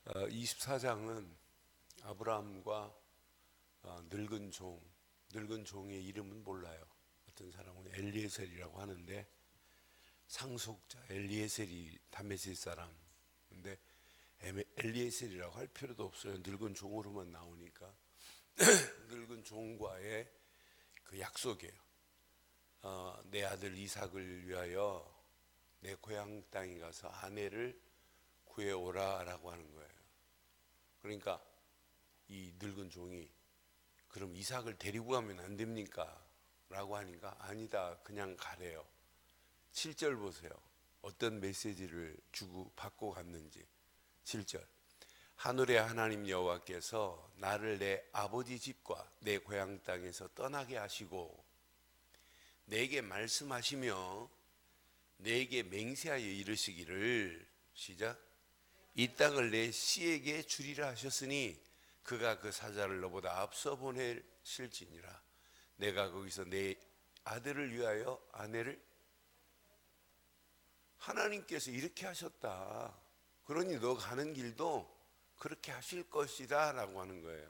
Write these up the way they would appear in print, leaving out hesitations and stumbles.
24장은 아브라함과 늙은 종의 이름은 몰라요. 어떤 사람은 엘리에셀이라고 하는데 상속자 엘리에셀이 다메섹 사람. 근데 엘리에셀이라고 할 필요도 없어요. 늙은 종으로만 나오니까. 늙은 종과의 그 약속이에요. 내 아들 이삭을 위하여 내 고향 땅에 가서 아내를 구해오라라고 하는 거예요. 그러니까 이 늙은 종이 그럼 이삭을 데리고 가면 안 됩니까? 라고 하니까 아니다, 그냥 가래요. 7절 보세요. 어떤 메시지를 주고 받고 갔는지. 7절. 하늘의 하나님 여호와께서 나를 내 아버지 집과 내 고향 땅에서 떠나게 하시고 내게 말씀하시며 내게 맹세하여 이르시기를 시작. 이 땅을 내 씨에게 주리라 하셨으니 그가 그 사자를 너보다 앞서 보내실지니라. 내가 거기서 내 아들을 위하여 아내를 하나님께서 이렇게 하셨다. 그러니 너 가는 길도 그렇게 하실 것이다 라고 하는 거예요.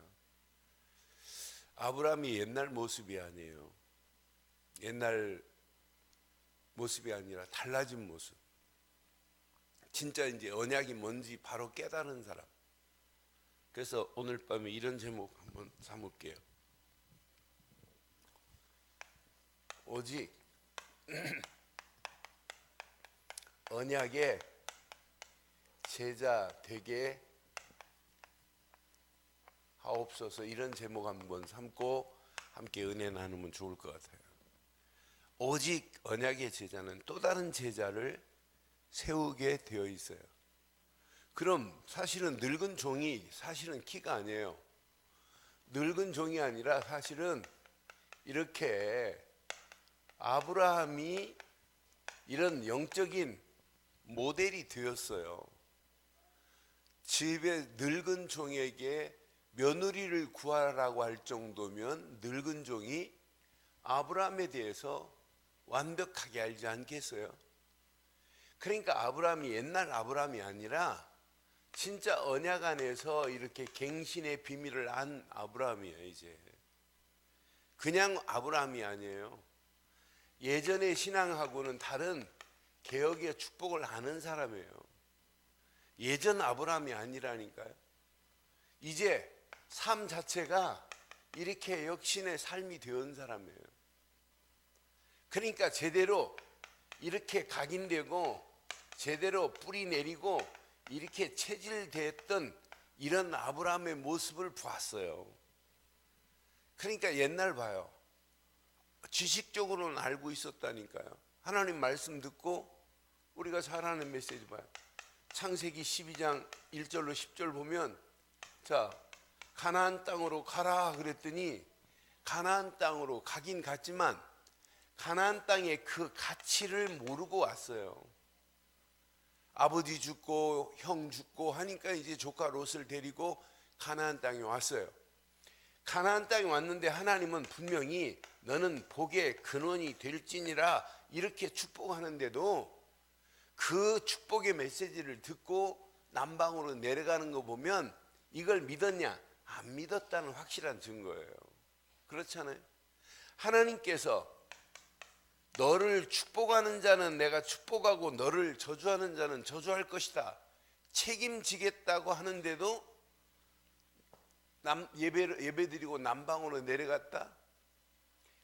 아브라함이 옛날 모습이 아니에요. 옛날 모습이 아니라 달라진 모습. 진짜 이제 언약이 뭔지 바로 깨달은 사람. 그래서 오늘 밤에 이런 제목 한번 삼을게요. 오직 언약의 제자 되게 하옵소서. 이런 제목 한번 삼고 함께 은혜 나누면 좋을 것 같아요. 오직 언약의 제자는 또 다른 제자를 세우게 되어 있어요. 그럼 사실은 늙은 종이 사실은 키가 아니에요. 늙은 종이 아니라 사실은 이렇게 아브라함이 이런 영적인 모델이 되었어요. 집에 늙은 종에게 며느리를 구하라고 할 정도면 늙은 종이 아브라함에 대해서 완벽하게 알지 않겠어요? 그러니까 아브라함이 옛날 아브라함이 아니라 진짜 언약 안에서 이렇게 갱신의 비밀을 안 아브라함이에요. 이제 그냥 아브라함이 아니에요. 예전의 신앙하고는 다른 개혁의 축복을 아는 사람이에요. 예전 아브라함이 아니라니까요. 이제 삶 자체가 이렇게 역신의 삶이 되온 사람이에요. 그러니까 제대로 이렇게 각인되고 제대로 뿌리 내리고 이렇게 체질됐던 이런 아브라함의 모습을 보았어요. 그러니까 옛날 봐요. 지식적으로는 알고 있었다니까요. 하나님 말씀 듣고 우리가 잘 아는 메시지 봐요. 창세기 12장 1절로 10절 보면 자, 가나안 땅으로 가라 그랬더니 가나안 땅으로 가긴 갔지만 가나안 땅의 그 가치를 모르고 왔어요. 아버지 죽고 형 죽고 하니까 이제 조카 롯을 데리고 가나안 땅에 왔어요. 가나안 땅에 왔는데 하나님은 분명히 너는 복의 근원이 될지니라 이렇게 축복하는데도 그 축복의 메시지를 듣고 남방으로 내려가는 거 보면 이걸 믿었냐? 안 믿었다는 확실한 증거예요. 그렇잖아요. 하나님께서 너를 축복하는 자는 내가 축복하고 너를 저주하는 자는 저주할 것이다. 책임지겠다고 하는데도 예배드리고 남방으로 내려갔다.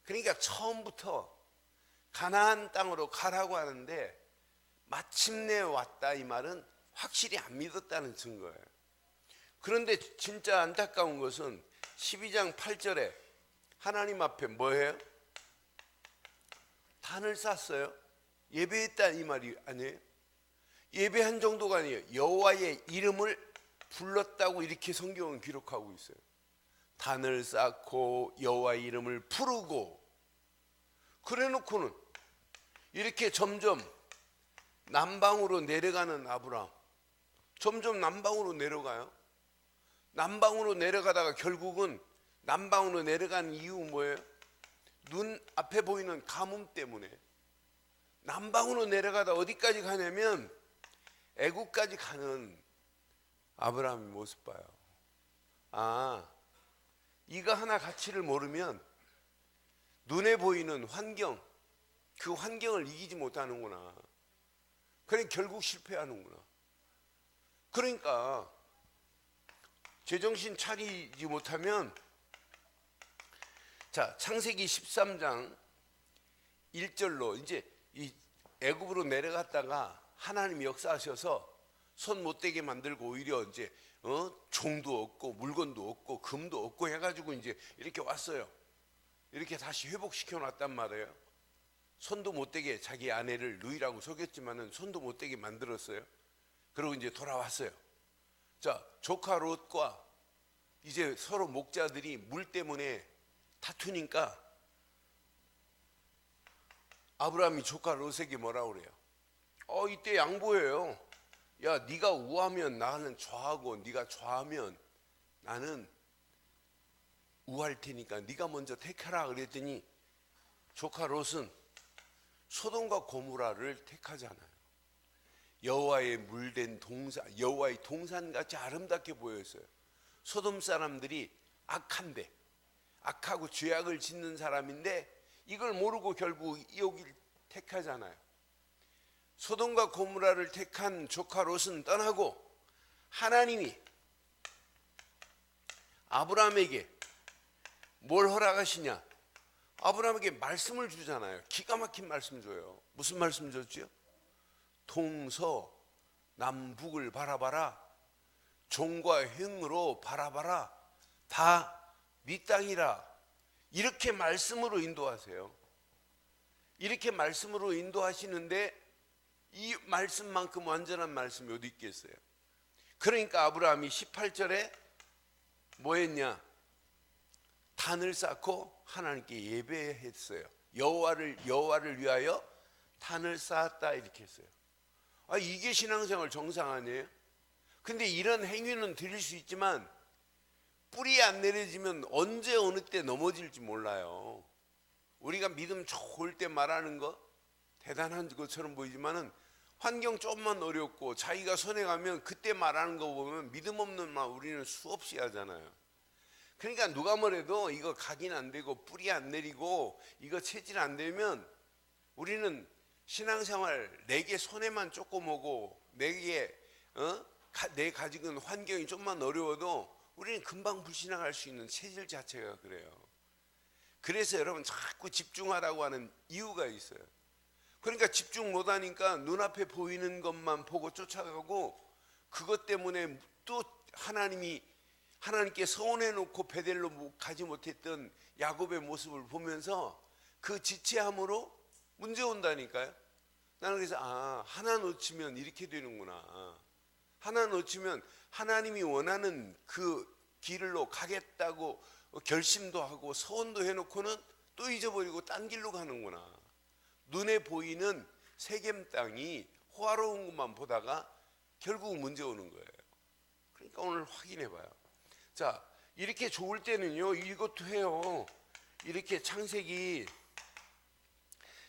그러니까 처음부터 가나안 땅으로 가라고 하는데 마침내 왔다 이 말은 확실히 안 믿었다는 증거예요. 그런데 진짜 안타까운 것은 12장 8절에 하나님 앞에 뭐예요? 단을 쌌어요. 예배했다 이 말이 아니에요. 예배한 정도가 아니에요. 여호와의 이름을 불렀다고 이렇게 성경은 기록하고 있어요. 단을 쌓고 여호와의 이름을 부르고 그래놓고는 이렇게 점점 남방으로 내려가는 아브라함. 점점 남방으로 내려가요. 남방으로 내려가다가 결국은 남방으로 내려가는 이유 뭐예요? 눈 앞에 보이는 가뭄 때문에. 남방으로 내려가다 어디까지 가냐면 애국까지 가는 아브라함의 모습 봐요. 아, 이거 하나 가치를 모르면 눈에 보이는 환경, 그 환경을 이기지 못하는구나. 그러니까 결국 실패하는구나. 그러니까 제정신 차리지 못하면, 자, 창세기 13장 1절로 이제 이 애굽으로 내려갔다가 하나님이 역사하셔서 손 못대게 만들고 오히려 이제 종도 없고 물건도 없고 금도 없고 해가지고 이제 이렇게 왔어요. 이렇게 다시 회복시켜 놨단 말이에요. 손도 못대게 자기 아내를 누이라고 속였지만은 손도 못대게 만들었어요. 그리고 이제 돌아왔어요. 자, 조카 롯과 이제 서로 목자들이 물 때문에 다투니까 아브라함이 조카 롯에게 뭐라고 그래요? 이때 양보해요. 야, 네가 우하면 나는 좌하고 네가 좌하면 나는 우할 테니까 네가 먼저 택하라 그랬더니 조카 롯은 소돔과 고모라를 택하잖아요. 여호와의 물된 동산, 여호와의 동산같이 아름답게 보였어요. 소돔 사람들이 악한데, 악하고 죄악을 짓는 사람인데 이걸 모르고 결국 여기를 택하잖아요. 소돔과 고모라를 택한 조카 롯은 떠나고 하나님이 아브라함에게 뭘 허락하시냐? 아브라함에게 말씀을 주잖아요. 기가 막힌 말씀 줘요. 무슨 말씀 줬죠? 동서 남북을 바라봐라. 종과 행으로 바라봐라. 다 네 땅이라. 이렇게 말씀으로 인도하세요. 이렇게 말씀으로 인도하시는데 이 말씀만큼 완전한 말씀이 어디 있겠어요? 그러니까 아브라함이 18절에 뭐 했냐? 단을 쌓고 하나님께 예배했어요. 여호와를 위하여 단을 쌓았다 이렇게 했어요. 이게 신앙생활 정상 아니에요? 근데 이런 행위는 드릴 수 있지만 뿌리 안 내려지면 언제 어느 때 넘어질지 몰라요. 우리가 믿음 좋을 때 말하는 거 대단한 것처럼 보이지만은 환경 조금만 어렵고 자기가 손해 가면 그때 말하는 거 보면 믿음 없는 말 우리는 수없이 하잖아요. 그러니까 누가 뭐래도 이거 각인 안 되고 뿌리 안 내리고 이거 체질 안 되면 우리는 신앙생활 내게 손해만 조금 오고 내게 내 가지고 있는 환경이 좀만 어려워도 우리는 금방 불신앙할 수 있는 체질 자체가 그래요. 그래서 여러분 자꾸 집중하라고 하는 이유가 있어요. 그러니까 집중 못하니까 눈앞에 보이는 것만 보고 쫓아가고 그것 때문에 또 하나님께 서운해놓고 베델로 가지 못했던 야곱의 모습을 보면서 그 지체함으로 문제 온다니까요. 나는 그래서 하나 놓치면 이렇게 되는구나. 하나 놓치면 하나님이 원하는 그 길로 가겠다고 결심도 하고 서원도 해놓고는 또 잊어버리고 딴 길로 가는구나. 눈에 보이는 세겜 땅이 호화로운 것만 보다가 결국 문제 오는 거예요. 그러니까 오늘 확인해 봐요. 자, 이렇게 좋을 때는요 이것도 해요. 이렇게 창세기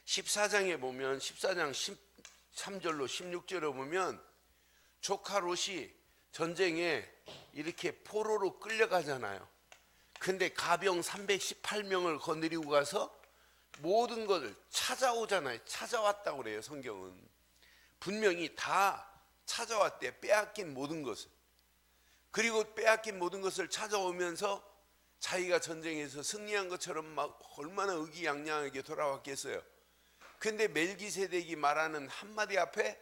14장에 보면 14장 13절로 16절에 보면 조카 롯이 전쟁에 이렇게 포로로 끌려가잖아요. 근데 가병 318명을 거느리고 가서 모든 것을 찾아오잖아요. 찾아왔다고 그래요. 성경은 분명히 다 찾아왔대. 빼앗긴 모든 것을. 그리고 빼앗긴 모든 것을 찾아오면서 자기가 전쟁에서 승리한 것처럼 막 얼마나 의기양양하게 돌아왔겠어요. 근데 멜기세덱이 말하는 한마디 앞에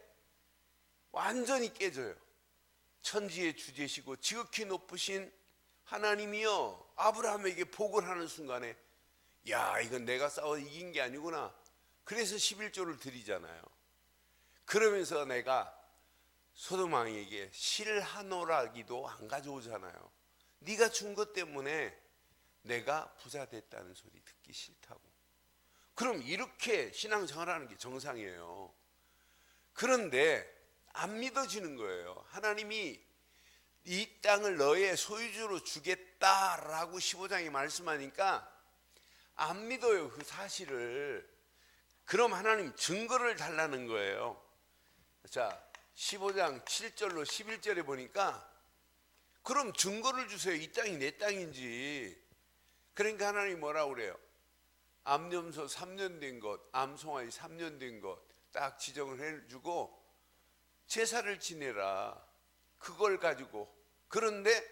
완전히 깨져요. 천지의 주제시고 지극히 높으신 하나님이여 아브라함에게 복을 하는 순간에 야, 이건 내가 싸워 이긴 게 아니구나. 그래서 11조를 드리잖아요. 그러면서 내가 소돔 왕에게 실 한 오라기도 안 가져오잖아요. 네가 준 것 때문에 내가 부자 됐다는 소리 듣기 싫다고. 그럼 이렇게 신앙생활하는 게 정상이에요. 그런데 안 믿어지는 거예요. 하나님이 이 땅을 너의 소유주로 주겠다라고 15장에 말씀하니까 안 믿어요, 그 사실을. 그럼 하나님 증거를 달라는 거예요. 자, 15장 7절로 11절에 보니까 그럼 증거를 주세요. 이 땅이 내 땅인지. 그러니까 하나님이 뭐라고 그래요? 암염소 3년 된 것, 암송아지 3년 된 것 딱 지정을 해주고 제사를 지내라. 그걸 가지고. 그런데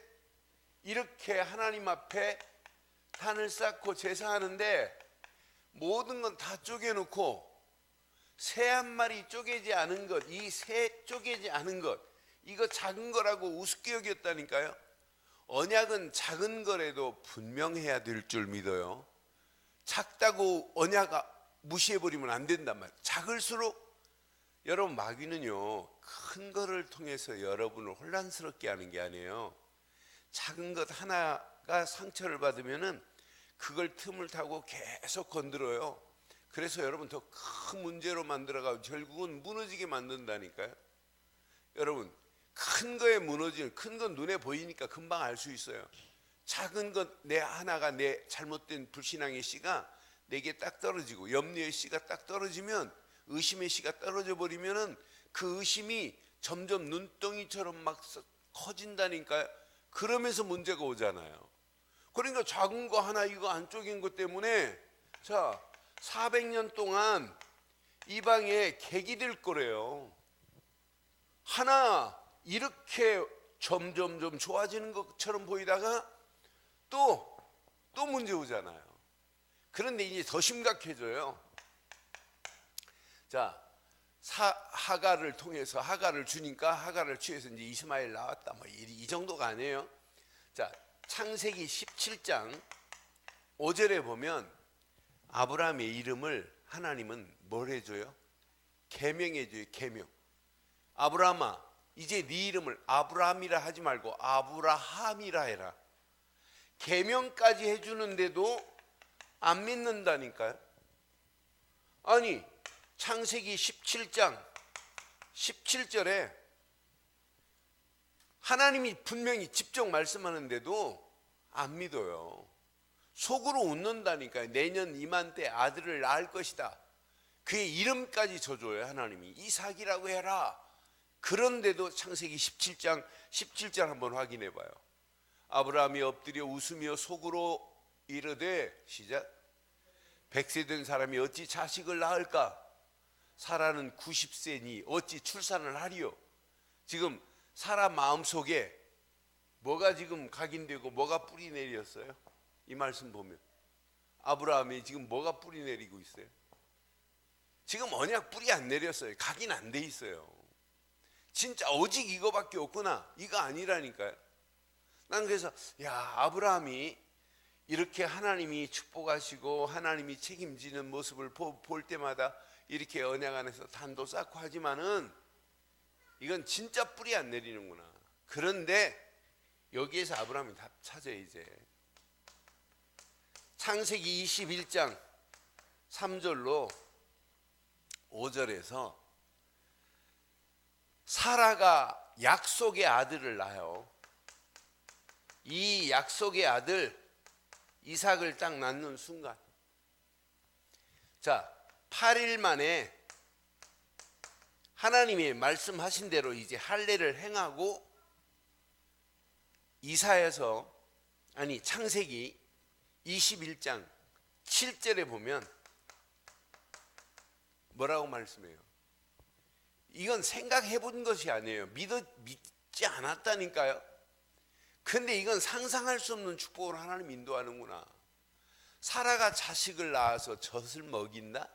이렇게 하나님 앞에 단을 쌓고 제사하는데 모든 건 다 쪼개놓고 새 한 마리 쪼개지 않은 것, 이 새 쪼개지 않은 것, 이거 작은 거라고 우습게 여겼다니까요. 언약은 작은 거라도 분명해야 될 줄 믿어요. 작다고 언약 무시해버리면 안 된단 말이에요. 작을수록 여러분, 마귀는요 큰 거를 통해서 여러분을 혼란스럽게 하는 게 아니에요. 작은 것 하나가 상처를 받으면은 그걸 틈을 타고 계속 건드려요. 그래서 여러분 더 큰 문제로 만들어가고 결국은 무너지게 만든다니까요. 여러분, 큰 거에 무너지는, 큰 건 눈에 보이니까 금방 알 수 있어요. 작은 것 내 하나가, 내 잘못된 불신앙의 씨가 내게 딱 떨어지고 염려의 씨가 딱 떨어지면, 의심의 씨가 떨어져 버리면은 그 의심이 점점 눈덩이처럼 막 커진다니까요. 그러면서 문제가 오잖아요. 그러니까 작은 거 하나 이거 안 쪼갠 것 때문에 자 400년 동안 이방에 객이 될 거래요. 하나 이렇게 점점 좋아지는 것처럼 보이다가 또 문제 오잖아요. 그런데 이제 더 심각해져요. 자, 하가를 통해서 하가를 주니까 하가를 취해서 이제 이스마엘 나왔다. 뭐 이 정도가 아니에요. 자, 창세기 17장 5절에 보면 아브라함의 이름을 하나님은 뭘 해줘요? 계명해줘요. 계명. 아브라함아, 이제 네 이름을 아브라함이라 하지 말고 아브라함이라 해라. 계명까지 해주는데도 안 믿는다니까요. 아니, 창세기 17장 17절에 하나님이 분명히 직접 말씀하는데도 안 믿어요. 속으로 웃는다니까요. 내년 이맘때 아들을 낳을 것이다. 그의 이름까지 줘줘요. 하나님이 이삭이라고 해라. 그런데도 창세기 17장 17절 한번 확인해 봐요. 아브라함이 엎드려 웃으며 속으로 이르되, 시작, 100세 된 사람이 어찌 자식을 낳을까? 사라는 90세니 어찌 출산을 하리요? 지금 사라 마음속에 뭐가 지금 각인되고 뭐가 뿌리 내렸어요? 이 말씀 보면 아브라함이 지금 뭐가 뿌리 내리고 있어요? 지금 언약 뿌리 안 내렸어요. 각인 안 돼 있어요. 진짜 오직 이거밖에 없구나. 이거 아니라니까요. 난 그래서 아브라함이 이렇게 하나님이 축복하시고 하나님이 책임지는 모습을 볼 때마다 이렇게 언약 안에서 단도 쌓고 하지만은 이건 진짜 뿌리 안 내리는구나. 그런데 여기에서 아브라함이 답 찾아요. 이제 창세기 21장 3절로 5절에서 사라가 약속의 아들을 낳아요. 이 약속의 아들 이삭을 딱 낳는 순간, 자 8일 만에 하나님이 말씀하신 대로 이제 할례를 행하고 창세기 21장 7절에 보면 뭐라고 말씀해요? 이건 생각해 본 것이 아니에요. 믿지 않았다니까요. 근데 이건 상상할 수 없는 축복을 하나님 인도하는구나. 사라가 자식을 낳아서 젖을 먹인다?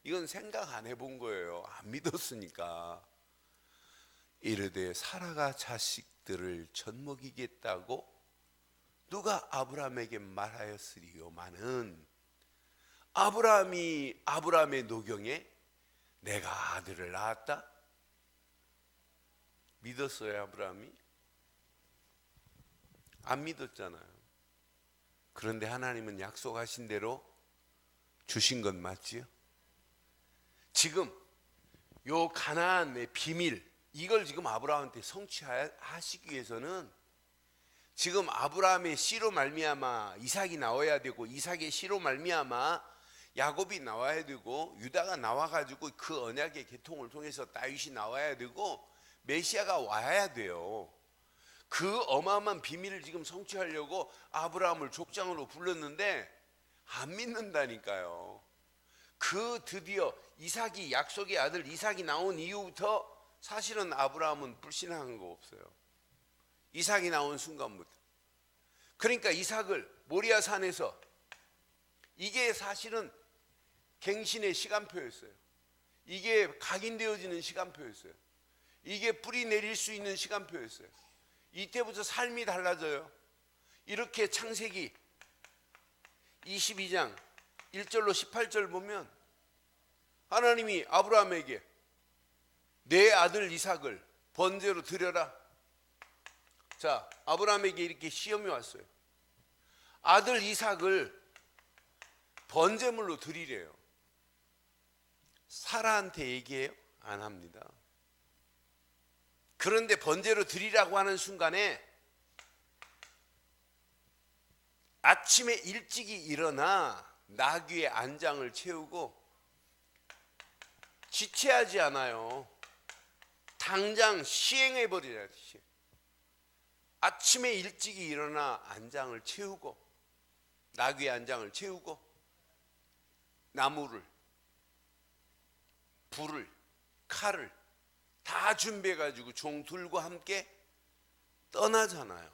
이건 생각 안 해본 거예요. 안 믿었으니까. 이르되 사라가 자식들을 젖 먹이겠다고 누가 아브라함에게 말하였으리요마는 아브라함의 노경에 내가 아들을 낳았다? 믿었어요, 아브라함이? 안 믿었잖아요. 그런데 하나님은 약속하신 대로 주신 건 맞지요? 지금 요 가나안의 비밀, 이걸 지금 아브라함한테 성취하시기 위해서는 지금 아브라함의 씨로 말미암아 이삭이 나와야 되고, 이삭의 씨로 말미암아 야곱이 나와야 되고, 유다가 나와가지고 그 언약의 계통을 통해서 다윗이 나와야 되고, 메시아가 와야 돼요. 그 그 어마어마한 비밀을 지금 성취하려고 아브라함을 족장으로 불렀는데 안 믿는다니까요. 그 드디어 이삭이, 약속의 아들 이삭이 나온 이후부터 사실은 아브라함은 불신한 거 없어요. 이삭이 나온 순간부터. 그러니까 이삭을 모리아 산에서, 이게 사실은 갱신의 시간표였어요. 이게 각인되어지는 시간표였어요. 이게 뿌리 내릴 수 있는 시간표였어요. 이때부터 삶이 달라져요. 이렇게 창세기 22장 1절로 18절 보면 하나님이 아브라함에게 내 아들 이삭을 번제로 드려라. 자, 아브라함에게 이렇게 시험이 왔어요. 아들 이삭을 번제물로 드리래요. 사라한테 얘기해요? 안 합니다. 그런데 번제로 드리라고 하는 순간에 아침에 일찍이 일어나 나귀의 안장을 채우고, 지체하지 않아요. 당장 시행해 버리라. 아침에 일찍이 일어나 안장을 채우고, 나귀의 안장을 채우고, 나무를, 불을, 칼을 다 준비해 가지고 종들과 함께 떠나잖아요.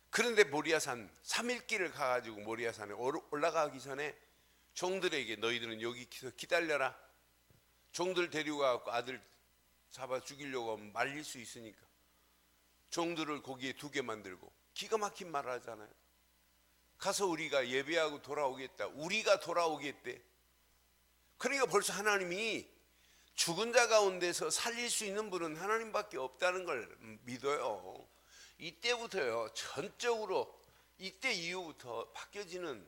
그런데 모리아산 3일길을 가가지고 모리아산에 올라가기 전에 종들에게 너희들은 여기서 기다려라. 종들 데리고 가고 아들 잡아 죽이려고 하면 말릴 수 있으니까 종들을 거기에 두게 만들고, 기가 막힌 말을 하잖아요. 가서 우리가 예배하고 돌아오겠다. 우리가 돌아오겠대. 그러니까 벌써 하나님이 죽은 자 가운데서 살릴 수 있는 분은 하나님밖에 없다는 걸 믿어요. 이때부터요, 전적으로 이때 이후부터 바뀌어지는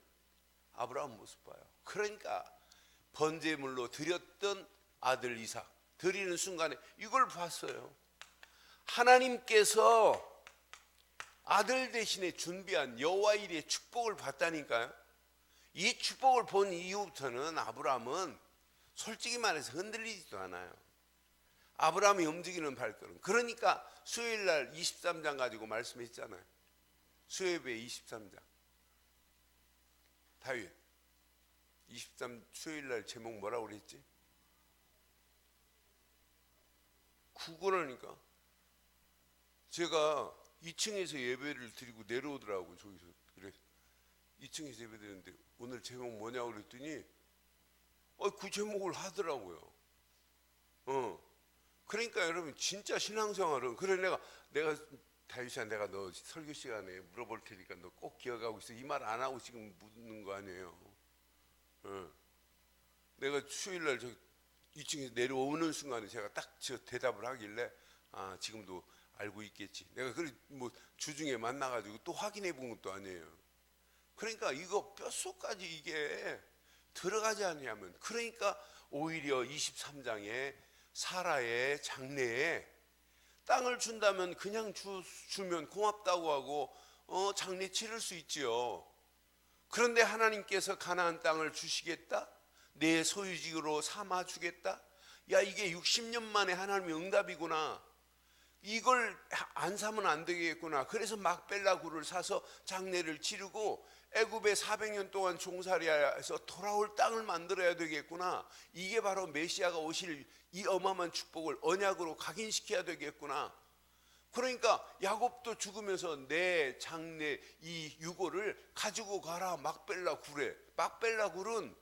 아브라함 모습 봐요. 그러니까 번제물로 드렸던 아들 이삭 드리는 순간에 이걸 봤어요. 하나님께서 아들 대신에 준비한 여호와 일의 축복을 봤다니까요. 이 축복을 본 이후부터는 아브라함은 솔직히 말해서 흔들리지도 않아요. 아브라함이 움직이는 발걸음. 그러니까 수요일날 23장 가지고 말씀했잖아요. 수요예배 23장. 다윗 23 수요일날 제목 뭐라고 그랬지? 그거라니까. 제가 2층에서 예배를 드리고 내려오더라고요. 저기서. 그래 2층에서 예배 드렸는데 오늘 제목 뭐냐고 그랬더니 그 제목을 하더라고요. 그러니까 여러분 진짜 신앙생활은, 그래 내가 다윗아, 내가 너 설교 시간에 물어볼 테니까 너 꼭 기억하고 있어. 이 말 안 하고 지금 묻는 거 아니에요. 내가 수요일날 저 2층에서 내려오는 순간에 제가 딱 저 대답을 하길래 지금도 알고 있겠지. 내가 뭐 주중에 만나가지고 또 확인해 본 것도 아니에요. 그러니까 이거 뼛속까지 이게 들어가지 않냐면, 그러니까 오히려 23장에 사라의 장래에 땅을 준다면 그냥 주면 고맙다고 하고 장래 치를 수 있지요. 그런데 하나님께서 가나안 땅을 주시겠다, 내 소유지로 삼아 주겠다. 야, 이게 60년 만에 하나님의 응답이구나. 이걸 안 사면 안 되겠구나. 그래서 막벨라 굴을 사서 장례를 치르고 애굽에 400년 동안 종살이해서 돌아올 땅을 만들어야 되겠구나. 이게 바로 메시아가 오실 이 어마어마한 축복을 언약으로 각인시켜야 되겠구나. 그러니까 야곱도 죽으면서 내 장래 이 유고를 가지고 가라. 막벨라 굴에. 막벨라 굴은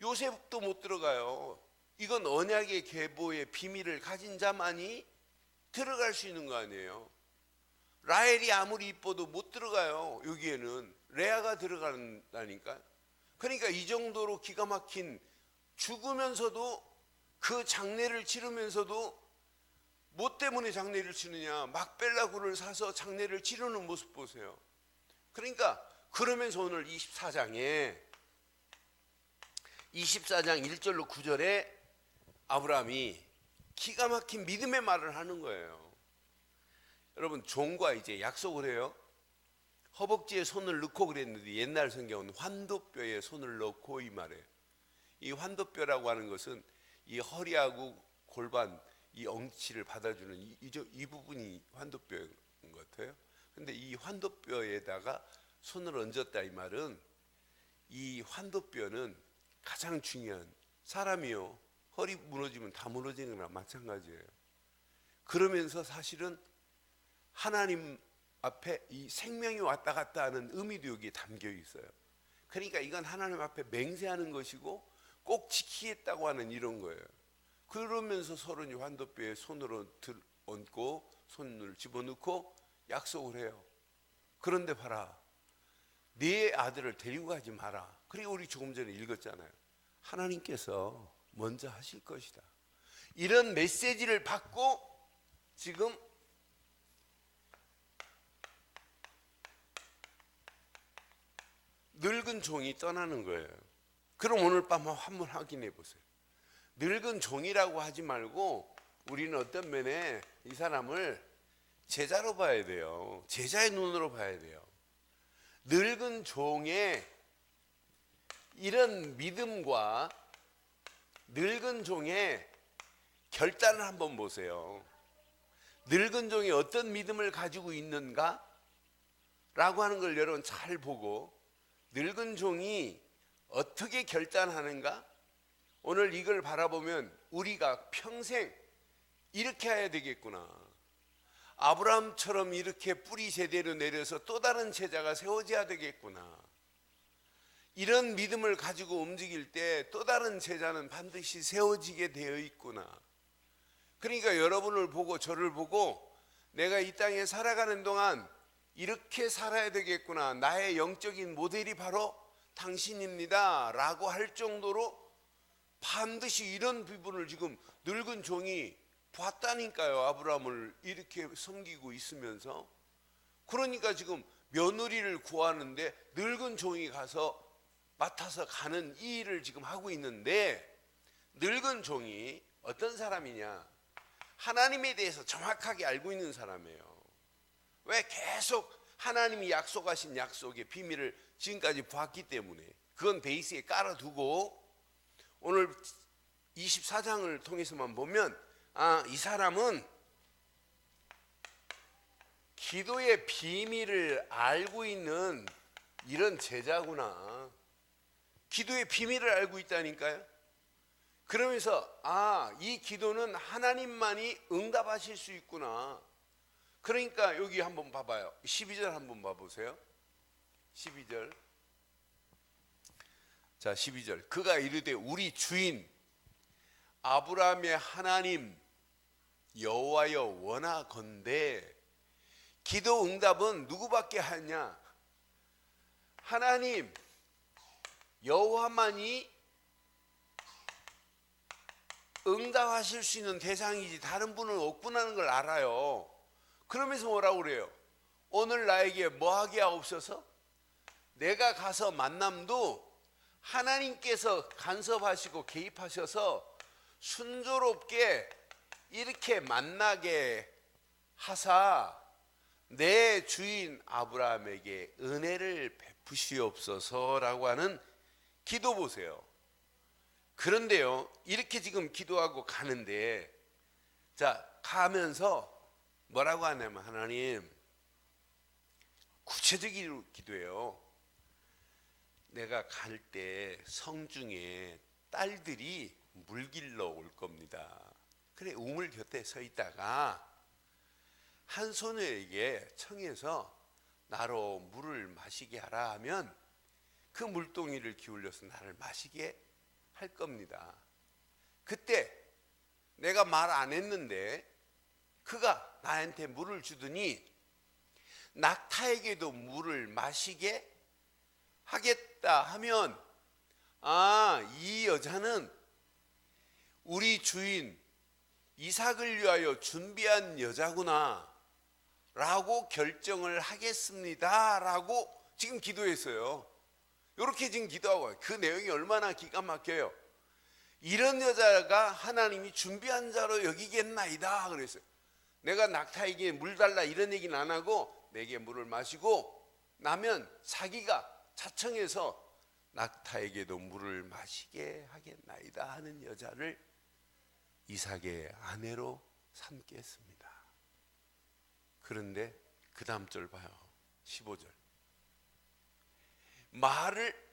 요셉도 못 들어가요. 이건 언약의 계보의 비밀을 가진 자만이 들어갈 수 있는 거 아니에요. 라헬이 아무리 이뻐도 못 들어가요. 여기에는 레아가 들어간다니까. 그러니까 이 정도로 기가 막힌, 죽으면서도 그 장례를 치르면서도 뭐 때문에 장례를 치느냐, 막벨라 굴을 사서 장례를 치르는 모습 보세요. 그러니까 그러면서 오늘 24장 1절로 9절에 아브라함이 기가 막힌 믿음의 말을 하는 거예요. 여러분, 종과 이제 약속을 해요. 허벅지에 손을 넣고 그랬는데 옛날 성경은 환도뼈에 손을 넣고 이 말이에요. 이 환도뼈라고 하는 것은 이 허리하고 골반, 이 엉치를 받아주는 이 부분이 환도뼈인 것 같아요. 근데 이 환도뼈에다가 손을 얹었다 이 말은 이 환도뼈는 가장 중요한, 사람이요 허리 무너지면 다 무너지는 거나 마찬가지예요. 그러면서 사실은 하나님 앞에 이 생명이 왔다 갔다 하는 의미도 여기에 담겨 있어요. 그러니까 이건 하나님 앞에 맹세하는 것이고 꼭 지키겠다고 하는 이런 거예요. 그러면서 서로 환도뼈에 손으로 얹고 손을 집어넣고 약속을 해요. 그런데 봐라, 네 아들을 데리고 가지 마라. 그리고 우리 조금 전에 읽었잖아요. 하나님께서 먼저 하실 것이다. 이런 메시지를 받고 지금 늙은 종이 떠나는 거예요. 그럼 오늘 밤 한번 확인해 보세요. 늙은 종이라고 하지 말고 우리는 어떤 면에 이 사람을 제자로 봐야 돼요. 제자의 눈으로 봐야 돼요. 늙은 종의 이런 믿음과 늙은 종의 결단을 한번 보세요. 늙은 종이 어떤 믿음을 가지고 있는가? 라고 하는 걸 여러분 잘 보고 늙은 종이 어떻게 결단하는가? 오늘 이걸 바라보면 우리가 평생 이렇게 해야 되겠구나. 아브라함처럼 이렇게 뿌리 제대로 내려서 또 다른 제자가 세워져야 되겠구나. 이런 믿음을 가지고 움직일 때 또 다른 제자는 반드시 세워지게 되어 있구나. 그러니까 여러분을 보고 저를 보고 내가 이 땅에 살아가는 동안 이렇게 살아야 되겠구나. 나의 영적인 모델이 바로 당신입니다. 라고 할 정도로 반드시 이런 부분을 지금 늙은 종이 봤다니까요. 아브라함을 이렇게 섬기고 있으면서. 그러니까 지금 며느리를 구하는데 늙은 종이 가서 맡아서 가는 이 일을 지금 하고 있는데, 늙은 종이 어떤 사람이냐? 하나님에 대해서 정확하게 알고 있는 사람이에요. 왜? 계속 하나님이 약속하신 약속의 비밀을 지금까지 봤기 때문에. 그건 베이스에 깔아두고 오늘 24장을 통해서만 보면 이 사람은 기도의 비밀을 알고 있는 이런 제자구나. 기도의 비밀을 알고 있다니까요. 그러면서 이 기도는 하나님만이 응답하실 수 있구나. 그러니까 여기 한번 봐봐요. 12절 한번 봐보세요. 12절. 자, 12절. 그가 이르되 우리 주인 아브라함의 하나님 여호와여 원하건대. 기도 응답은 누구밖에 하냐? 하나님 여호와만이 응답하실 수 있는 대상이지 다른 분은 없구나는 걸 알아요. 그러면서 뭐라고 그래요? 오늘 나에게 뭐하게 하옵소서? 내가 가서 만남도 하나님께서 간섭하시고 개입하셔서 순조롭게 이렇게 만나게 하사 내 주인 아브라함에게 은혜를 베푸시옵소서라고 하는 기도 보세요. 그런데요, 이렇게 지금 기도하고 가는데, 자, 가면서 뭐라고 하냐면, 하나님, 구체적으로 기도해요. 내가 갈 때 성중에 딸들이 물 길러 올 겁니다. 그래, 우물 곁에 서 있다가 한 소녀에게 청해서 나로 물을 마시게 하라 하면 그 물동이를 기울여서 나를 마시게 할 겁니다. 그때 내가 말 안 했는데 그가 나한테 물을 주더니 낙타에게도 물을 마시게 하겠다 하면 이 여자는 우리 주인 이삭을 위하여 준비한 여자구나 라고 결정을 하겠습니다 라고 지금 기도했어요. 이렇게 지금 기도하고, 그 내용이 얼마나 기가 막혀요. 이런 여자가 하나님이 준비한 자로 여기겠나이다 그랬어요. 내가 낙타에게 물 달라 이런 얘기는 안 하고 내게 물을 마시고 나면 자기가 자청해서 낙타에게도 물을 마시게 하겠나이다 하는 여자를 이삭의 아내로 삼게 했습니다. 그런데 그 다음 절 봐요. 15절. 말을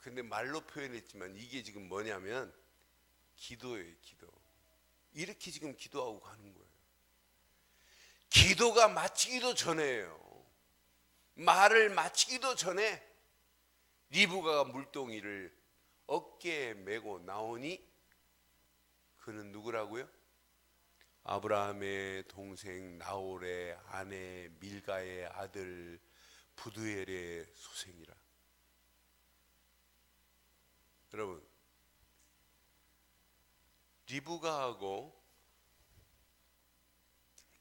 근데 말로 표현했지만 이게 지금 뭐냐면 기도예요. 기도. 이렇게 지금 기도하고 가는 거예요. 기도가 마치기도 전에요. 말을 마치기도 전에 리브가가 물동이를 어깨에 메고 나오니 그는 누구라고요? 아브라함의 동생 나홀의 아내 밀가의 아들 부두엘의 소생이라. 여러분, 리브가하고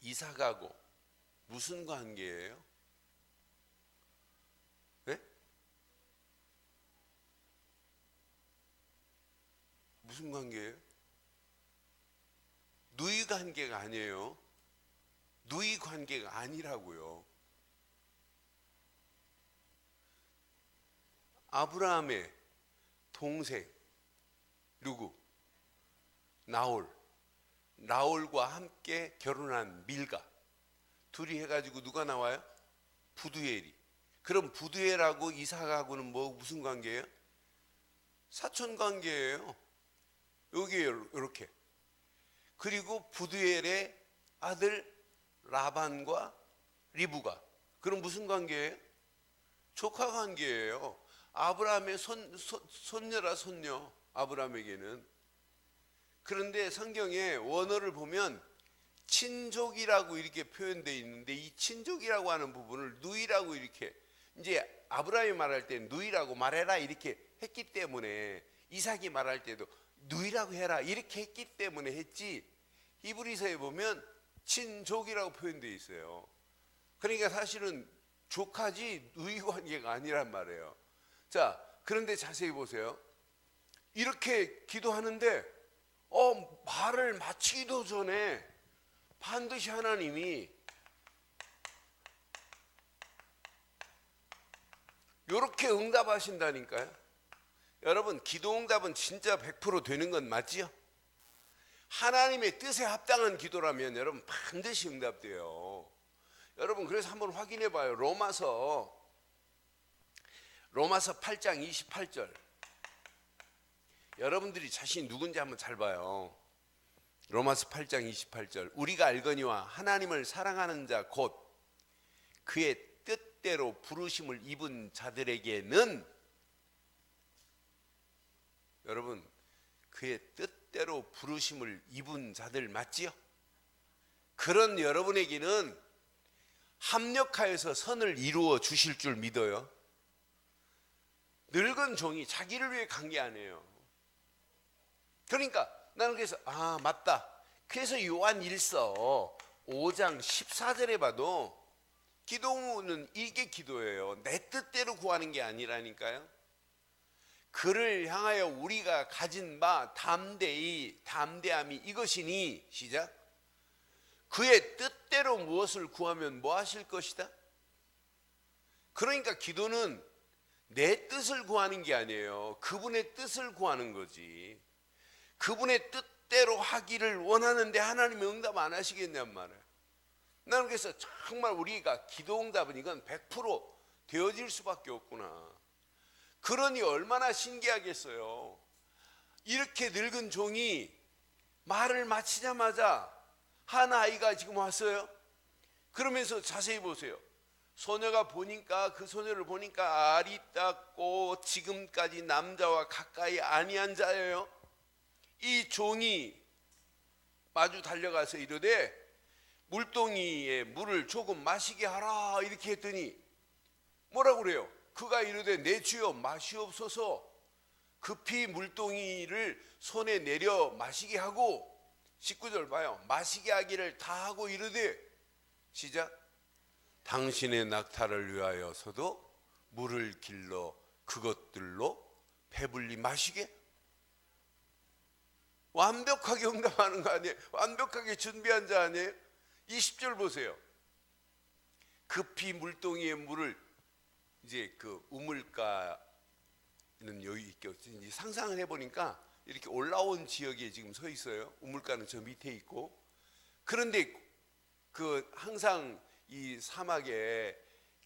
이삭하고 무슨 관계예요? 네? 무슨 관계예요? 누이 관계가 아니에요. 누이 관계가 아니라고요. 아브라함의 동생 누구? 나홀과 함께 결혼한 밀가. 둘이 해가지고 누가 나와요? 부두엘이. 그럼 부두엘하고 이삭하고는 무슨 관계예요? 사촌 관계예요. 여기에요. 이렇게. 그리고 부두엘의 아들 라반과 리브가. 그럼 무슨 관계예요? 조카 관계예요. 아브라함의 손녀라 손녀. 아브라함에게는. 그런데 성경에 원어를 보면 친족이라고 이렇게 표현되어 있는데 이 친족이라고 하는 부분을 누이라고 이렇게 이제 아브라함이 말할 때 누이라고 말해라 이렇게 했기 때문에 이삭이 말할 때도 누이라고 해라 이렇게 했기 때문에 했지 히브리서에 보면 친족이라고 표현되어 있어요. 그러니까 사실은 조카지 누이 관계가 아니란 말이에요. 자, 그런데 자세히 보세요. 이렇게 기도하는데 말을 마치기도 전에 반드시 하나님이 이렇게 응답하신다니까요. 여러분, 기도 응답은 진짜 100% 되는 건 맞지요? 하나님의 뜻에 합당한 기도라면 여러분 반드시 응답돼요. 여러분, 그래서 한번 확인해 봐요. 로마서 8장 28절. 여러분들이 자신이 누군지 한번 잘 봐요. 로마서 8장 28절. 우리가 알거니와 하나님을 사랑하는 자 곧 그의 뜻대로 부르심을 입은 자들에게는, 여러분, 그의 뜻대로 부르심을 입은 자들 맞지요? 그런 여러분에게는 합력하여서 선을 이루어 주실 줄 믿어요. 늙은 종이 자기를 위해 간 게 아니에요. 그러니까 나는 그래서 맞다. 그래서 요한 1서 5장 14절에 봐도 기도는 이게 기도예요. 내 뜻대로 구하는 게 아니라니까요. 그를 향하여 우리가 가진 바 담대함이 이것이니, 시작. 그의 뜻대로 무엇을 구하면 뭐 하실 것이다? 그러니까 기도는 내 뜻을 구하는 게 아니에요. 그분의 뜻을 구하는 거지. 그분의 뜻대로 하기를 원하는데 하나님이 응답 안 하시겠냔 말이에요. 나는 그래서 정말 우리가 기도 응답은 이건 100% 되어질 수밖에 없구나. 그러니 얼마나 신기하겠어요. 이렇게 늙은 종이 말을 마치자마자 한 아이가 지금 왔어요. 그러면서 자세히 보세요. 소녀가 보니까, 그 소녀를 보니까 알이 닦고 지금까지 남자와 가까이 아니한 자예요. 이 종이 마주 달려가서 이르되 물동이에 물을 조금 마시게 하라 이렇게 했더니 뭐라고 그래요? 그가 이르되 내 주여 마시옵소서. 급히 물동이를 손에 내려 마시게 하고, 19절 봐요. 마시게 하기를 다 하고 이르되, 시작. 당신의 낙타를 위하여서도 물을 길러 그것들로 배불리 마시게. 완벽하게 응답하는 거 아니에요? 완벽하게 준비한 자 아니에요? 20절 보세요. 급히 물동이의 물을 이제 그 우물가 여유 있게 이제 상상을 해보니까 이렇게 올라온 지역에 지금 서 있어요. 우물가는 저 밑에 있고. 그런데 그 항상 이 사막에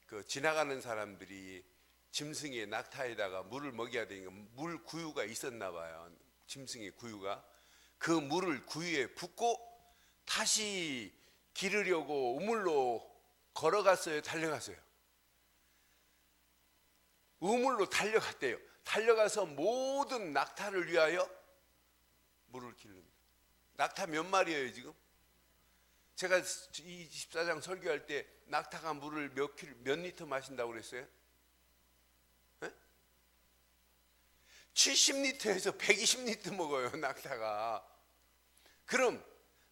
그 지나가는 사람들이 짐승의 낙타에다가 물을 먹여야 되니까 물 구유가 있었나 봐요. 짐승의 구유가. 그 물을 구유에 붓고 다시 기르려고 우물로 걸어갔어요, 달려갔어요? 우물로 달려갔대요. 달려가서 모든 낙타를 위하여 물을 기릅니다. 낙타 몇 마리예요 지금? 제가 24장 설교할 때 낙타가 물을 몇 리터 마신다고 그랬어요? 네? 70리터에서 120리터 먹어요 낙타가. 그럼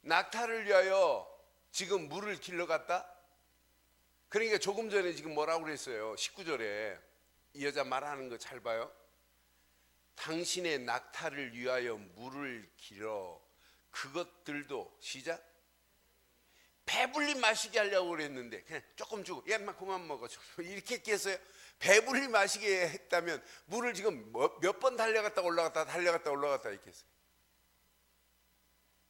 낙타를 위하여 지금 물을 길러갔다? 그러니까 조금 전에 지금 뭐라고 그랬어요? 19절에 이 여자 말하는 거 잘 봐요. 당신의 낙타를 위하여 물을 길어 그것들도 시작 배불리 마시게 하려고 그랬는데 그냥 조금 주고 얘만 그만 먹어 이렇게 했겠어요? 배불리 마시게 했다면 물을 지금 몇 번 달려갔다 올라갔다 달려갔다 올라갔다 했겠어요?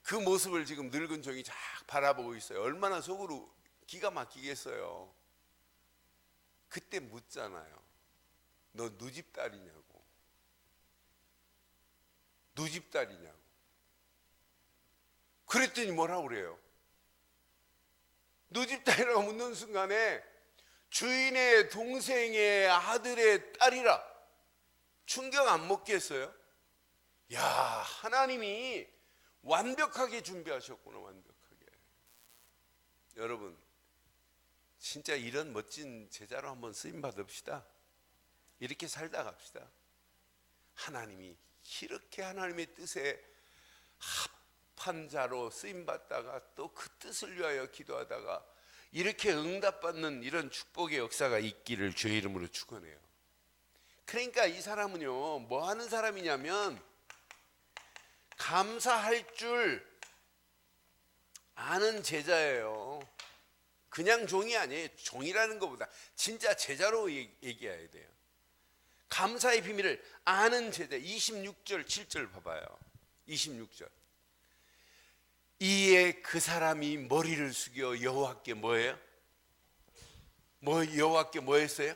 그 모습을 지금 늙은 종이 쫙 바라보고 있어요. 얼마나 속으로 기가 막히겠어요. 그때 묻잖아요. 너 누집 딸이냐고. 누집 딸이냐고. 그랬더니 뭐라고 그래요? 누집 딸이라고 묻는 순간에 주인의 동생의 아들의 딸이라. 충격 안 먹겠어요? 야, 하나님이 완벽하게 준비하셨구나. 완벽하게. 여러분 진짜 이런 멋진 제자로 한번 쓰임 받읍시다. 이렇게 살다 갑시다. 하나님이 이렇게 하나님의 뜻에 합한 자로 쓰임 받다가 또 그 뜻을 위하여 기도하다가 이렇게 응답받는 이런 축복의 역사가 있기를 주의 이름으로 축원해요. 그러니까 이 사람은요 뭐 하는 사람이냐면 감사할 줄 아는 제자예요. 그냥 종이 아니에요. 종이라는 것보다 진짜 제자로 얘기해야 돼요. 감사의 비밀을 아는 제자. 26절 7절 봐봐요. 26절. 이에 그 사람이 머리를 숙여 여호와께 뭐예요? 여호와께 뭐 했어요?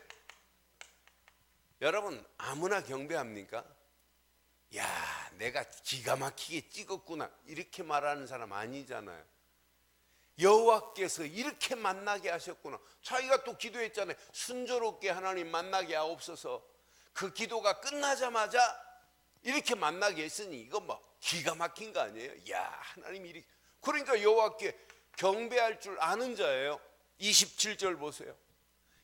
여러분 아무나 경배합니까? 야, 내가 기가 막히게 찍었구나 이렇게 말하는 사람 아니잖아요. 여호와께서 이렇게 만나게 하셨구나. 자기가 또 기도했잖아요. 순조롭게 하나님 만나게 하옵소서. 그 기도가 끝나자마자 이렇게 만나게 했으니 이거 뭐 기가 막힌 거 아니에요? 야, 하나님이 이렇게. 그러니까 여호와께 경배할 줄 아는 자예요. 27절 보세요.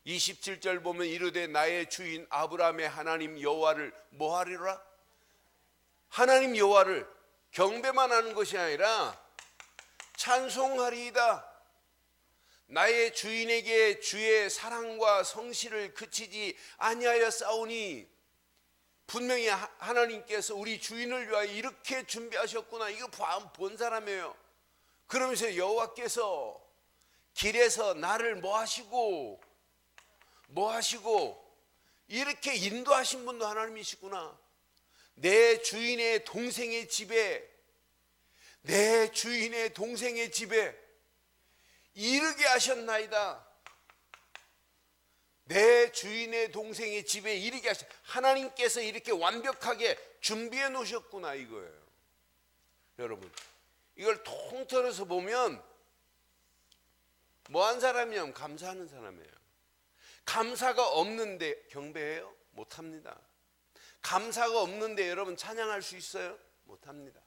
27절 보면 이르되 나의 주인 아브라함의 하나님 여호와를 뭐 하리라? 하나님 여호와를 경배만 하는 것이 아니라 찬송하리이다. 나의 주인에게 주의 사랑과 성실을 그치지 아니하여 싸우니. 분명히 하나님께서 우리 주인을 위하여 이렇게 준비하셨구나. 이거 본 사람이에요. 그러면서 여호와께서 길에서 나를 뭐 하시고 이렇게 인도하신 분도 하나님이시구나. 내 주인의 동생의 집에 이르게 하셨나이다. 내 주인의 동생의 집에 이르게 하셨. 하나님께서 이렇게 완벽하게 준비해 놓으셨구나 이거예요. 여러분 이걸 통틀어서 보면 뭐한 사람이냐면 감사하는 사람이에요. 감사가 없는데 경배해요? 못합니다. 감사가 없는데 여러분 찬양할 수 있어요? 못합니다.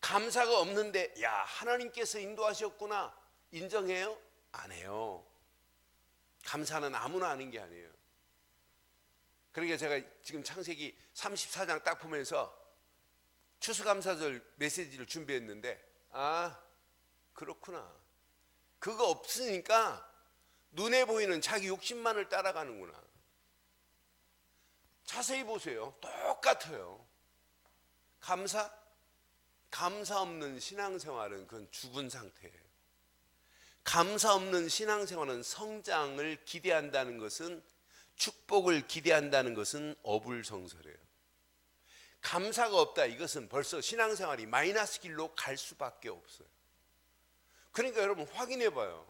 감사가 없는데 야 하나님께서 인도하셨구나 인정해요? 안 해요. 감사는 아무나 하는 게 아니에요. 그러니까 제가 지금 창세기 34장 딱 보면서 추수감사절 메시지를 준비했는데 아 그렇구나. 그거 없으니까 눈에 보이는 자기 욕심만을 따라가는구나. 자세히 보세요. 똑같아요. 감사 없는 신앙생활은 그건 죽은 상태예요. 감사 없는 신앙생활은 성장을 기대한다는 것은 축복을 기대한다는 것은 어불성설이에요. 감사가 없다, 이것은 벌써 신앙생활이 마이너스 길로 갈 수밖에 없어요. 그러니까 여러분 확인해 봐요.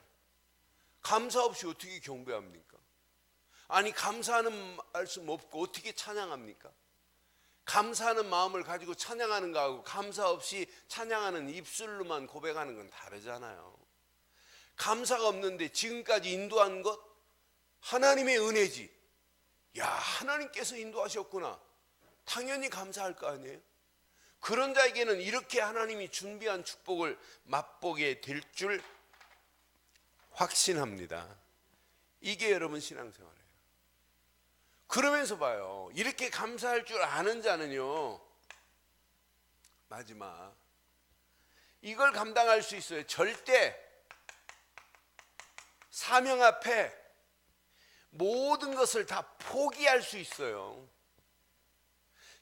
감사 없이 어떻게 경배합니까? 아니, 감사하는 말씀 없고 어떻게 찬양합니까? 감사하는 마음을 가지고 찬양하는 거하고 감사 없이 찬양하는 입술로만 고백하는 건 다르잖아요. 감사가 없는데 지금까지 인도한 것 하나님의 은혜지. 야, 하나님께서 인도하셨구나. 당연히 감사할 거 아니에요? 그런 자에게는 이렇게 하나님이 준비한 축복을 맛보게 될 줄 확신합니다. 이게 여러분 신앙생활이에요. 그러면서 봐요. 이렇게 감사할 줄 아는 자는요, 마지막 이걸 감당할 수 있어요. 절대 사명 앞에 모든 것을 다 포기할 수 있어요.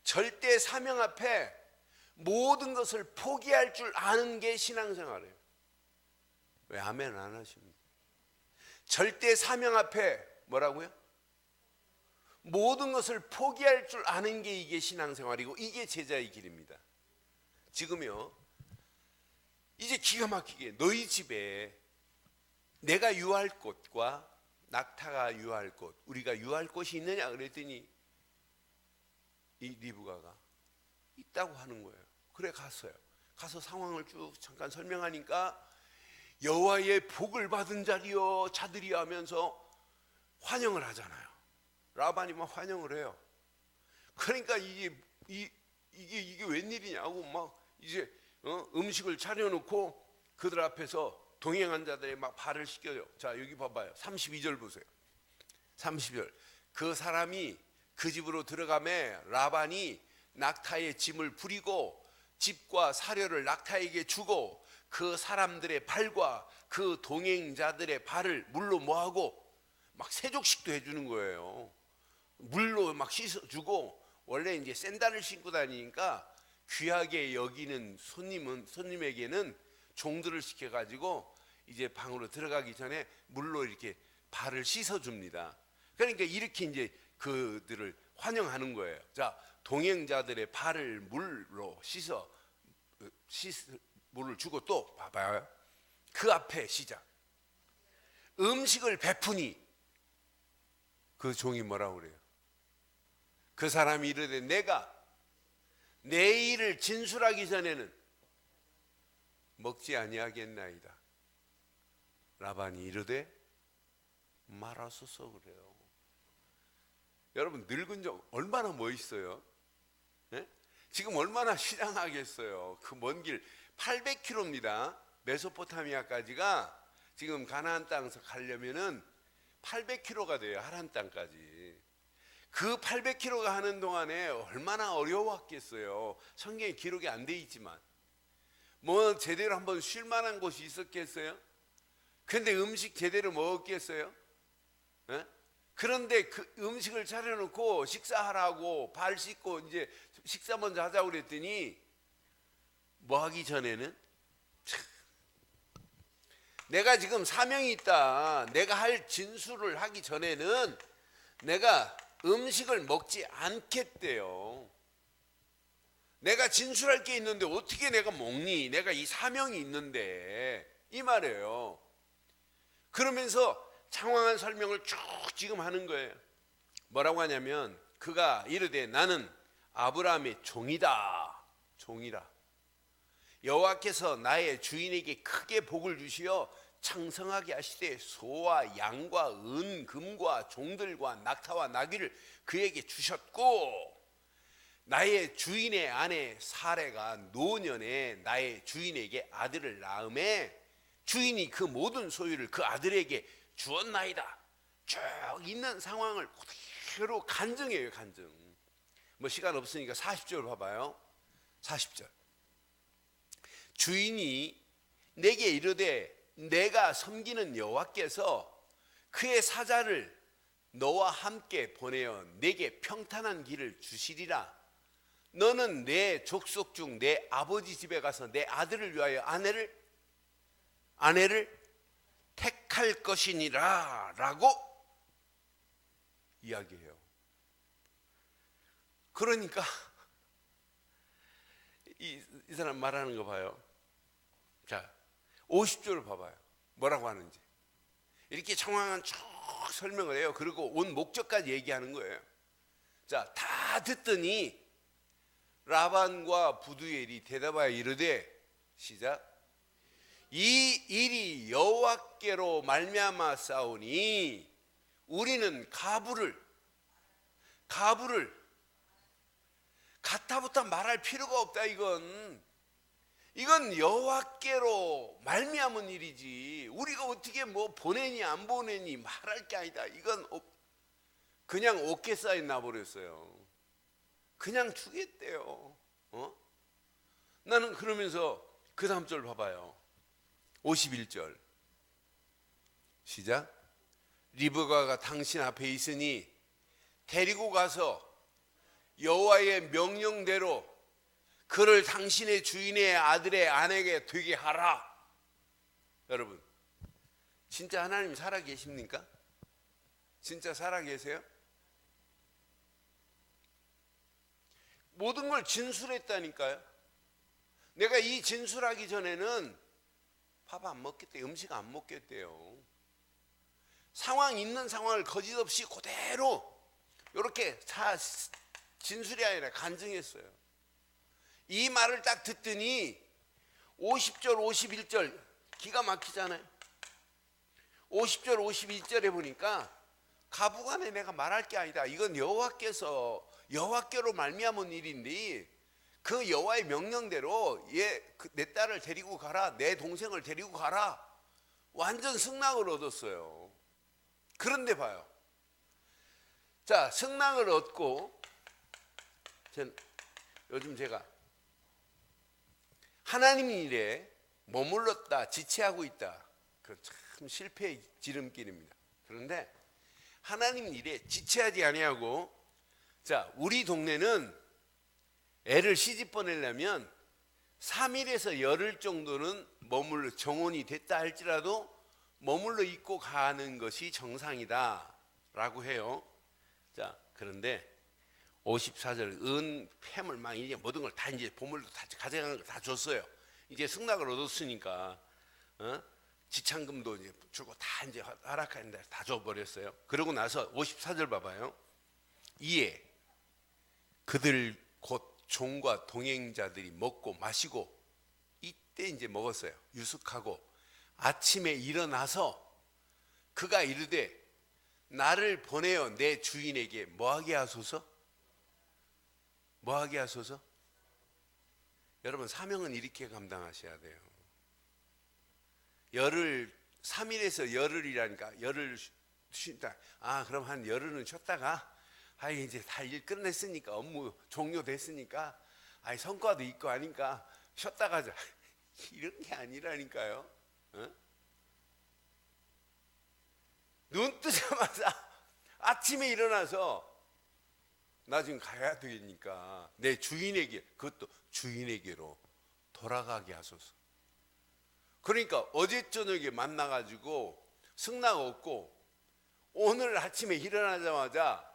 절대 사명 앞에 모든 것을 포기할 줄 아는 게 신앙생활이에요. 왜 아멘 안 하십니까? 절대 사명 앞에 뭐라고요? 모든 것을 포기할 줄 아는 게 이게 신앙생활이고 이게 제자의 길입니다. 지금요, 이제 기가 막히게 너희 집에 내가 유할 곳과 낙타가 유할 곳, 우리가 유할 곳이 있느냐 그랬더니 이 리브가가 있다고 하는 거예요. 그래 갔어요. 가서 상황을 쭉 잠깐 설명하니까 여호와의 복을 받은 자리여 자들이 하면서 환영을 하잖아요. 라반이 막 환영을 해요. 그러니까 이게 웬일이냐고 막 이제 음식을 차려놓고 그들 앞에서 동행한 자들이 막 발을 씻겨요. 자, 여기 봐봐요. 32절 보세요. 30절. 그 사람이 그 집으로 들어가매 라반이 낙타의 짐을 부리고 집과 사료를 낙타에게 주고 그 사람들의 발과 그 동행자들의 발을 물로 뭐하고 막 세족식도 해주는 거예요. 물로 막 씻어주고, 원래 이제 샌들을 신고 다니니까 귀하게 여기는 손님에게는 종들을 시켜가지고 이제 방으로 들어가기 전에 물로 이렇게 발을 씻어줍니다. 그러니까 이렇게 이제 그들을 환영하는 거예요. 자, 동행자들의 발을 물로 물을 주고 또 봐봐요. 그 앞에 시작. 음식을 베푸니 그 종이 뭐라고 그래요? 그 사람이 이르되 내가 내 일을 진술하기 전에는 먹지 아니하겠나이다. 라반이 이르되 말하소서 그래요. 여러분 늙은 적 얼마나 멋있어요? 네? 지금 얼마나 실향하겠어요. 그 먼 길 800km입니다. 메소포타미아까지가 지금 가나안 땅에서 가려면은 800km가 돼요. 하란 땅까지. 그 800km가 하는 동안에 얼마나 어려웠겠어요. 성경에 기록이 안 돼 있지만 뭐 제대로 한번 쉴 만한 곳이 있었겠어요? 근데 음식 제대로 먹었겠어요? 네? 그런데 그 음식을 차려놓고 식사하라고 발 씻고 이제 식사 먼저 하자고 그랬더니 뭐 하기 전에는 내가 지금 사명이 있다. 내가 할 진술을 하기 전에는 내가 음식을 먹지 않겠대요. 내가 진술할 게 있는데 어떻게 내가 먹니? 내가 이 사명이 있는데, 이 말이에요. 그러면서 장황한 설명을 쭉 지금 하는 거예요. 뭐라고 하냐면 그가 이르되 나는 아브라함의 종이다. 종이라. 여호와께서 나의 주인에게 크게 복을 주시어 창성하게 하시되 소와 양과 은, 금과 종들과 낙타와 나귀를 그에게 주셨고, 나의 주인의 아내 사레가 노년에 나의 주인에게 아들을 낳음에 주인이 그 모든 소유를 그 아들에게 주었나이다. 쭉 있는 상황을 그대로 간증해요. 간증. 뭐 시간 없으니까 40절 봐봐요. 40절. 주인이 내게 이르되 내가 섬기는 여호와께서 그의 사자를 너와 함께 보내어 내게 평탄한 길을 주시리라. 너는 내 족속 중 내 아버지 집에 가서 내 아들을 위하여 아내를 택할 것이니라 라고 이야기해요. 그러니까 이 사람 말하는 거 봐요. 자, 50절을 봐봐요. 뭐라고 하는지. 이렇게 청황한 쭉 설명을 해요. 그리고 온 목적까지 얘기하는 거예요. 자, 다 듣더니 라반과 부두엘이 대답하여 이르되, 시작. 이 일이 여호와께로 말미암아 싸우니 우리는 가부를 가타부터 말할 필요가 없다. 이건 여호와께로 말미암은 일이지 우리가 어떻게 뭐 보내니 안 보내니 말할 게 아니다. 이건 그냥 어깨 사인 나버렸어요. 그냥 주겠대요. 나는 그러면서 그 다음 절 봐봐요. 51절 시작. 리브가가 당신 앞에 있으니 데리고 가서 여호와의 명령대로 그를 당신의 주인의 아들의 아내에게 되게 하라. 여러분, 진짜 하나님 살아 계십니까? 진짜 살아 계세요? 모든 걸 진술했다니까요. 내가 이 진술하기 전에는 밥 안 먹겠대요. 음식 안 먹겠대요. 상황 있는 상황을 거짓없이 그대로 이렇게 다 진술이 아니라 간증했어요. 이 말을 딱 듣더니 50절 51절 기가 막히잖아요. 50절 51절에 보니까 가부간에 내가 말할 게 아니다. 이건 여호와께로 말미암은 일인데 그 여호와의 명령대로 내 딸을 데리고 가라. 내 동생을 데리고 가라. 완전 승낙을 얻었어요. 그런데 봐요. 자, 승낙을 얻고 요즘 제가 하나님 일에 머물렀다 지체하고 있다. 그 참 실패의 지름길입니다. 그런데 하나님 일에 지체하지 아니하고, 자, 우리 동네는 애를 시집 보내려면 3일에서 열흘 정도는 정혼이 됐다 할지라도 머물러 있고 가는 것이 정상이다 라고 해요. 자, 그런데 54절 폐물 막 이제 모든 걸 다 이제 보물도 다 가져가는 걸 다 줬어요. 이제 승낙을 얻었으니까 지참금도 이제 주고 다 이제 허락하는데 다 줘버렸어요. 그러고 나서 54절 봐봐요. 이에 그들 곧 종과 동행자들이 먹고 마시고, 이때 이제 먹었어요. 유숙하고 아침에 일어나서 그가 이르되 나를 보내어 내 주인에게 뭐하게 하소서? 뭐하게 하소서? 여러분, 사명은 이렇게 감당하셔야 돼요. 3일에서 열흘이라니까 열흘 쉰다. 그럼 한 열흘은 쉬었다가 이제 다 일 끝냈으니까 업무 종료됐으니까 성과도 있고 하니까 쉬었다 가자. 이런 게 아니라니까요. 눈 뜨자마자 아침에 일어나서 나 지금 가야 되니까 내 주인에게, 그것도 주인에게로 돌아가게 하소서. 그러니까 어제 저녁에 만나가지고 승낙 얻고 오늘 아침에 일어나자마자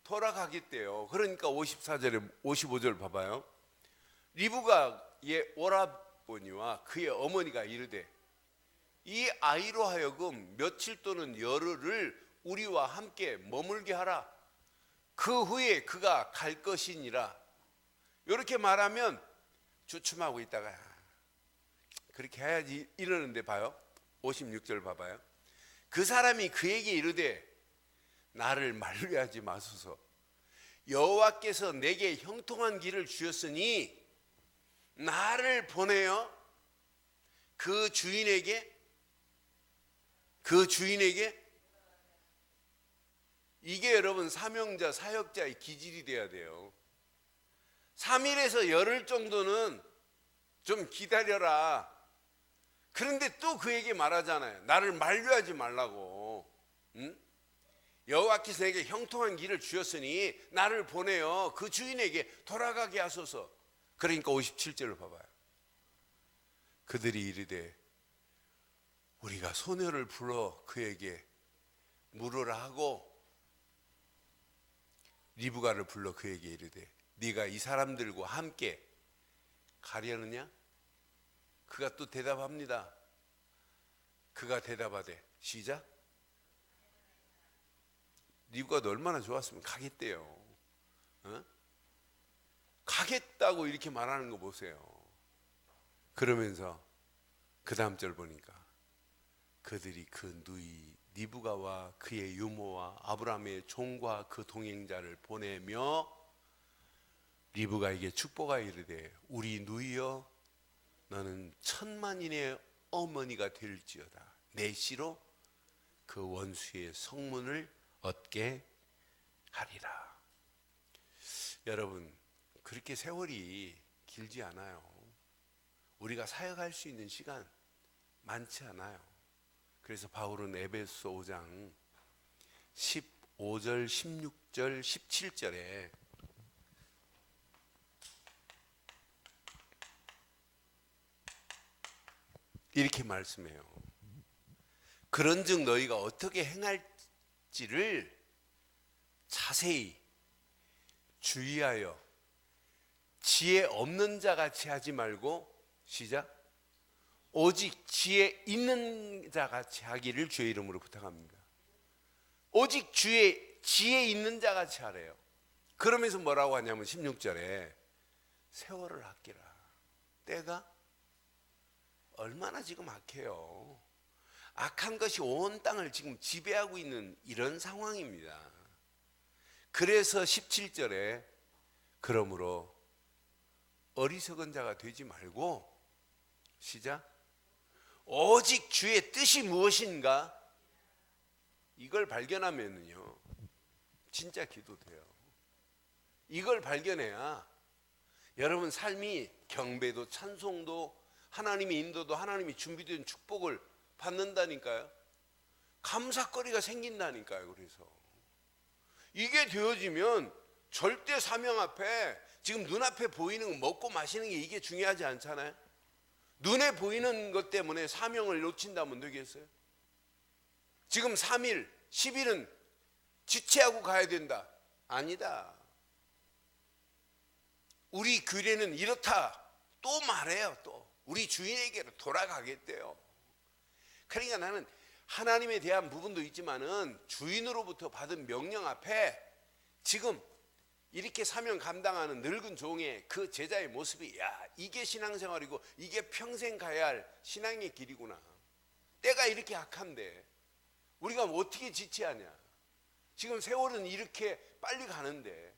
돌아가겠대요. 그러니까 55절 봐봐요. 리브가의 오라버니와 그의 어머니가 이르되 이 아이로 하여금 며칠 또는 열흘을 우리와 함께 머물게 하라. 그 후에 그가 갈 것이니라. 이렇게 말하면 주춤하고 있다가 그렇게 해야지 이러는데 봐요. 56절 봐봐요. 그 사람이 그에게 이르되 나를 만류하지 마소서. 여호와께서 내게 형통한 길을 주셨으니 나를 보내어 그 주인에게 이게 여러분 사명자 사역자의 기질이 돼야 돼요. 3일에서 열흘 정도는 좀 기다려라. 그런데 또 그에게 말하잖아요. 나를 만류하지 말라고. 여호와께서 내게 형통한 길을 주셨으니 나를 보내어 그 주인에게 돌아가게 하소서. 그러니까 57절을 봐봐요. 그들이 이르되 우리가 소녀를 불러 그에게 물으라 하고 리브가를 불러 그에게 이르되 네가 이 사람들과 함께 가려느냐? 그가 또 대답합니다. 그가 대답하되 시작. 리브가도 얼마나 좋았으면 가겠대요. 어? 가겠다고 이렇게 말하는 거 보세요. 그러면서 그 다음 절 보니까 그들이 그 누이 리브가와 그의 유모와 아브라함의 종과 그 동행자를 보내며 리브가에게 축복하여 이르되 우리 누이여 너는 천만인의 어머니가 될지어다. 내 씨로 그 원수의 성문을 얻게 하리라. 여러분, 그렇게 세월이 길지 않아요. 우리가 사역할 수 있는 시간 많지 않아요. 그래서 바울은 에베소 5장 15절, 16절, 17절에 이렇게 말씀해요. 그런즉 너희가 어떻게 행할지를 자세히 주의하여 지혜 없는 자 같이 하지 말고 시작. 오직 지혜 있는 자 같이 하기를 주의 이름으로 부탁합니다. 오직 지혜 있는 자 같이 하래요. 그러면서 뭐라고 하냐면 16절에 세월을 아끼라. 때가 얼마나 지금 악해요. 악한 것이 온 땅을 지금 지배하고 있는 이런 상황입니다. 그래서 17절에 그러므로 어리석은 자가 되지 말고 시작. 오직 주의 뜻이 무엇인가 이걸 발견하면요 진짜 기도돼요. 이걸 발견해야 여러분 삶이 경배도 찬송도 하나님의 인도도 하나님이 준비된 축복을 받는다니까요. 감사거리가 생긴다니까요. 그래서 이게 되어지면 절대 사명 앞에 지금 눈앞에 보이는 거 먹고 마시는 게 이게 중요하지 않잖아요. 눈에 보이는 것 때문에 사명을 놓친다면 되겠어요? 지금 3일, 10일은 지체하고 가야 된다. 아니다. 우리 규례는 이렇다. 또 말해요. 또 우리 주인에게로 돌아가겠대요. 그러니까 나는 하나님에 대한 부분도 있지만은 주인으로부터 받은 명령 앞에 지금 이렇게 사명 감당하는 늙은 종의 그 제자의 모습이 야 이게 신앙생활이고 이게 평생 가야 할 신앙의 길이구나. 때가 이렇게 악한데 우리가 어떻게 지체하냐. 지금 세월은 이렇게 빨리 가는데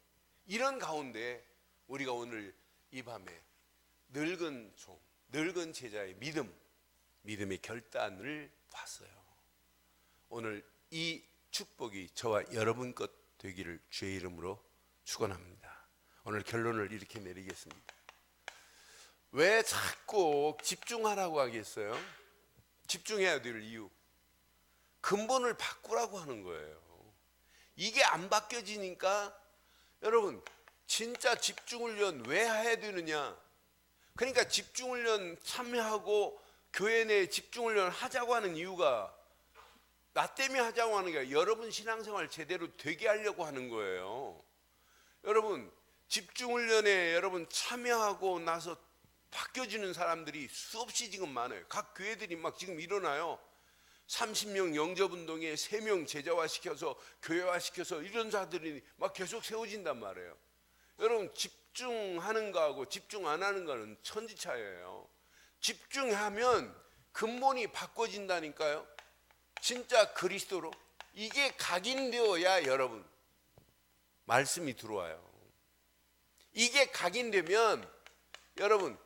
이런 가운데 우리가 오늘 이 밤에 늙은 종, 늙은 제자의 믿음의 결단을 봤어요. 오늘 이 축복이 저와 여러분 것 되기를 주의 이름으로 축원합니다. 오늘 결론을 이렇게 내리겠습니다. 왜 자꾸 집중하라고 하겠어요? 집중해야 될 이유. 근본을 바꾸라고 하는 거예요. 이게 안 바뀌어지니까 여러분 진짜 집중훈련 왜 해야 되느냐? 그러니까 집중훈련 참여하고 교회 내 집중훈련 하자고 하는 이유가 나 때문에 하자고 하는 게 아니라 여러분 신앙생활 제대로 되게 하려고 하는 거예요. 여러분 집중훈련에 여러분 참여하고 나서 바뀌어지는 사람들이 수없이 지금 많아요. 각 교회들이 막 지금 일어나요. 30명 영접운동에 3명 제자화시켜서 교회화시켜서 이런 자들이 막 계속 세워진단 말이에요. 여러분 집중하는 거하고 집중 안 하는 거는 천지차이예요. 집중하면 근본이 바꿔진다니까요. 진짜 그리스도로 이게 각인되어야 여러분 말씀이 들어와요. 이게 각인되면 여러분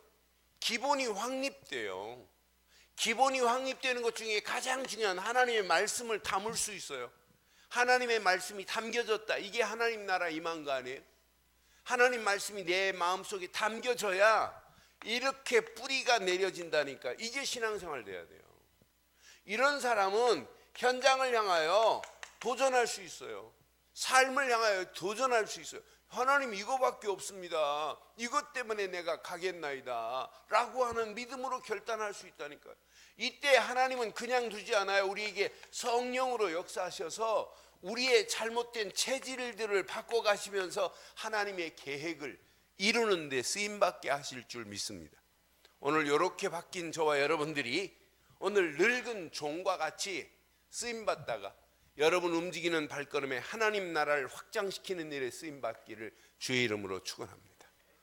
기본이 확립돼요. 기본이 확립되는 것 중에 가장 중요한 하나님의 말씀을 담을 수 있어요. 하나님의 말씀이 담겨졌다. 이게 하나님 나라 임한 거 아니에요? 하나님 말씀이 내 마음속에 담겨져야 이렇게 뿌리가 내려진다니까. 이게 신앙생활 돼야 돼요. 이런 사람은 현장을 향하여 도전할 수 있어요. 삶을 향하여 도전할 수 있어요. 하나님 이거밖에 없습니다. 이것 때문에 내가 가겠나이다 라고 하는 믿음으로 결단할 수 있다니까요. 이때 하나님은 그냥 두지 않아요. 우리에게 성령으로 역사하셔서 우리의 잘못된 체질들을 바꿔가시면서 하나님의 계획을 이루는 데 쓰임 받게 하실 줄 믿습니다. 오늘 이렇게 바뀐 저와 여러분들이 오늘 늙은 종과 같이 쓰임 받다가 여러분 움직이는 발걸음에 하나님 나라를 확장시키는 일에 쓰임 받기를 주의 이름으로 축원합니다.